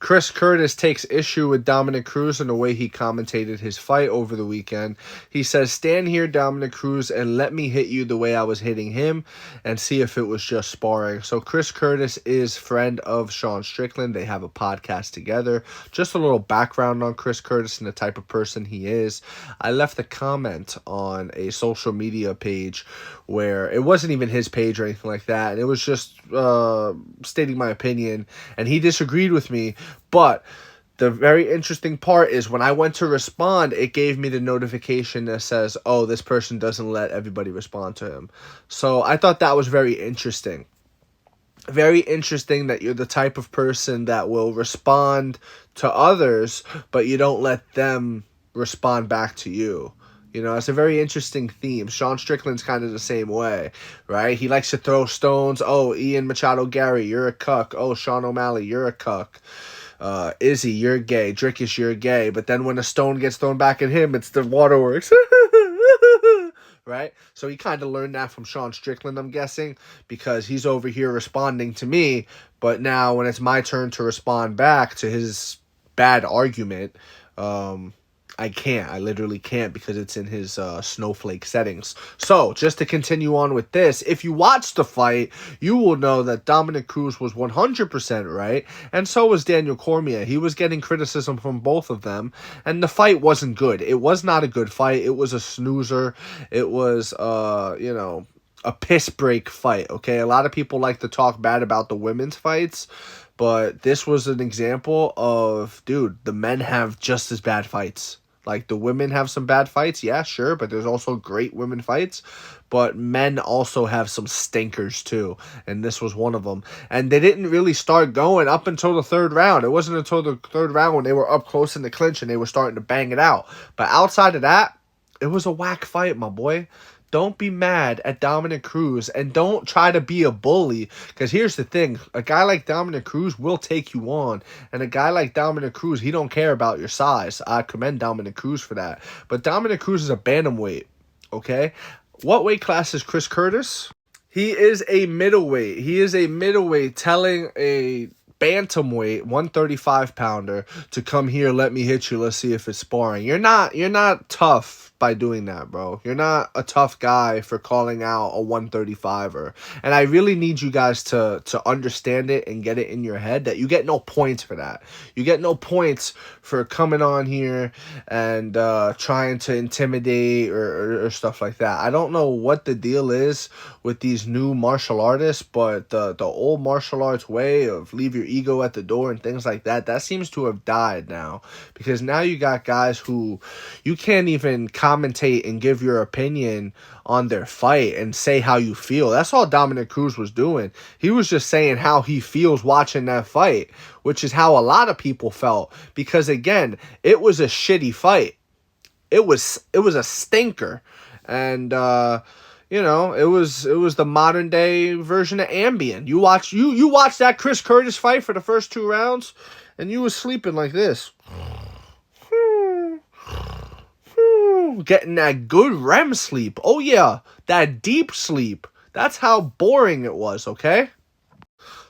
Chris Curtis takes issue with Dominick Cruz and the way he commentated his fight over the weekend. He says, "Stand here, Dominick Cruz, and let me hit you the way I was hitting him and see if it was just sparring." So Chris Curtis is friend of Sean Strickland. They have a podcast together. Just a little background on Chris Curtis and the type of person he is. I left a comment on a social media page where it wasn't even his page or anything like that. And it was just stating my opinion, and he disagreed with me. But the very interesting part is when I went to respond, it gave me the notification that says, oh, this person doesn't let everybody respond to him. So I thought that was very interesting. Very interesting that you're the type of person that will respond to others, but you don't let them respond back to you. You know, it's a very interesting theme. Sean Strickland's kind of the same way, right? He likes to throw stones. Oh, Ian Machado Gary, you're a cuck. Oh, Sean O'Malley, you're a cuck. Izzy, you're gay. Drickish, you're gay. But then when a stone gets thrown back at him, it's the waterworks. Right? So he kind of learned that from Sean Strickland, I'm guessing, because he's over here responding to me. But now when it's my turn to respond back to his bad argument, I can't. I literally can't because it's in his snowflake settings. So, just to continue on with this, if you watch the fight, you will know that Dominick Cruz was 100% right, and so was Daniel Cormier. He was getting criticism from both of them, and the fight wasn't good. It was not a good fight. It was a snoozer. It was, a piss break fight, okay? A lot of people like to talk bad about the women's fights, but this was an example of, dude, the men have just as bad fights. Like, the women have some bad fights, yeah, sure, but there's also great women fights. But men also have some stinkers, too, and this was one of them. And they didn't really start going up until the third round. It wasn't until the third round when they were up close in the clinch and they were starting to bang it out. But outside of that, it was a whack fight, my boy. Don't be mad at Dominick Cruz, and don't try to be a bully, because here's the thing. A guy like Dominick Cruz will take you on, and a guy like Dominick Cruz, he don't care about your size. I commend Dominick Cruz for that. But Dominick Cruz is a bantamweight, okay? What weight class is Chris Curtis? He is a middleweight. He is a middleweight telling a bantamweight 135-pounder to come here, let me hit you, let's see if it's sparring. You're not tough by doing that, bro. You're not a tough guy for calling out a 135er. And I really need you guys to understand it and get it in your head that you get no points for that. You get no points for coming on here and trying to intimidate or stuff like that. I don't know what the deal is with these new martial artists, but the old martial arts way of leave your ego at the door and things like that, that seems to have died now. Because now you got guys who you can't even commentate and give your opinion on their fight and say how you feel. That's all Dominick Cruz was doing. He was just saying how he feels watching that fight, which is how a lot of people felt. Because again, it was a shitty fight. It was a stinker. And it was the modern day version of Ambien. You watch that Chris Curtis fight for the first 2 rounds, and you was sleeping like this. Getting that good REM sleep. Oh yeah, that deep sleep. That's how boring it was, okay?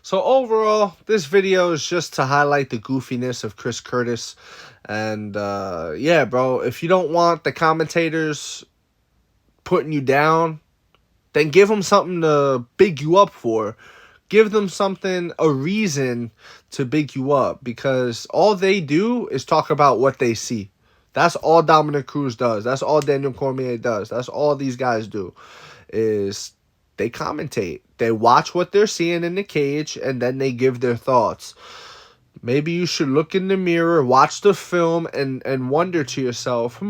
So overall, this video is just to highlight the goofiness of Chris Curtis. And yeah, bro, if you don't want the commentators putting you down, then give them something to big you up for. Give them something, a reason to big you up, because all they do is talk about what they see. That's all Dominick Cruz does. That's all Daniel Cormier does. That's all these guys do, is they commentate. They watch what they're seeing in the cage, and then they give their thoughts. Maybe you should look in the mirror, watch the film, and wonder to yourself,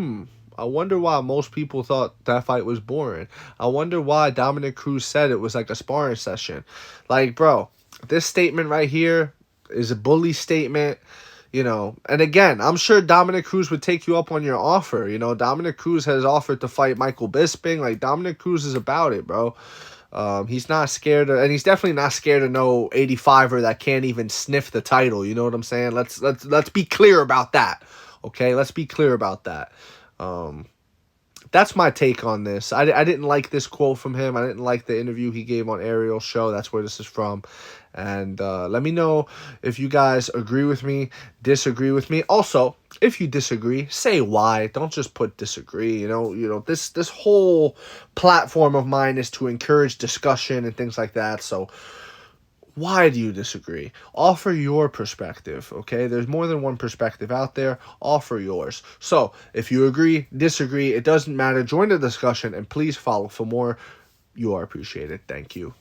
I wonder why most people thought that fight was boring. I wonder why Dominick Cruz said it was like a sparring session. Like, bro, this statement right here is a bully statement. And again, I'm sure Dominick Cruz would take you up on your offer. Dominick Cruz has offered to fight Michael Bisping. Like, Dominick Cruz is about it, bro. He's not scared and he's definitely not scared of no 85er that can't even sniff the title. You know what I'm saying? Let's be clear about that. Okay, let's be clear about that. That's my take on this. I didn't like this quote from him. I didn't like the interview he gave on Ariel's show. That's where this is from. And let me know if you guys agree with me, disagree with me. Also, if you disagree, say why. Don't just put disagree. This whole platform of mine is to encourage discussion and things like that. So why do you disagree? Offer your perspective, okay? There's more than one perspective out there. Offer yours. So if you agree, disagree, it doesn't matter. Join the discussion and please follow for more. You are appreciated. Thank you.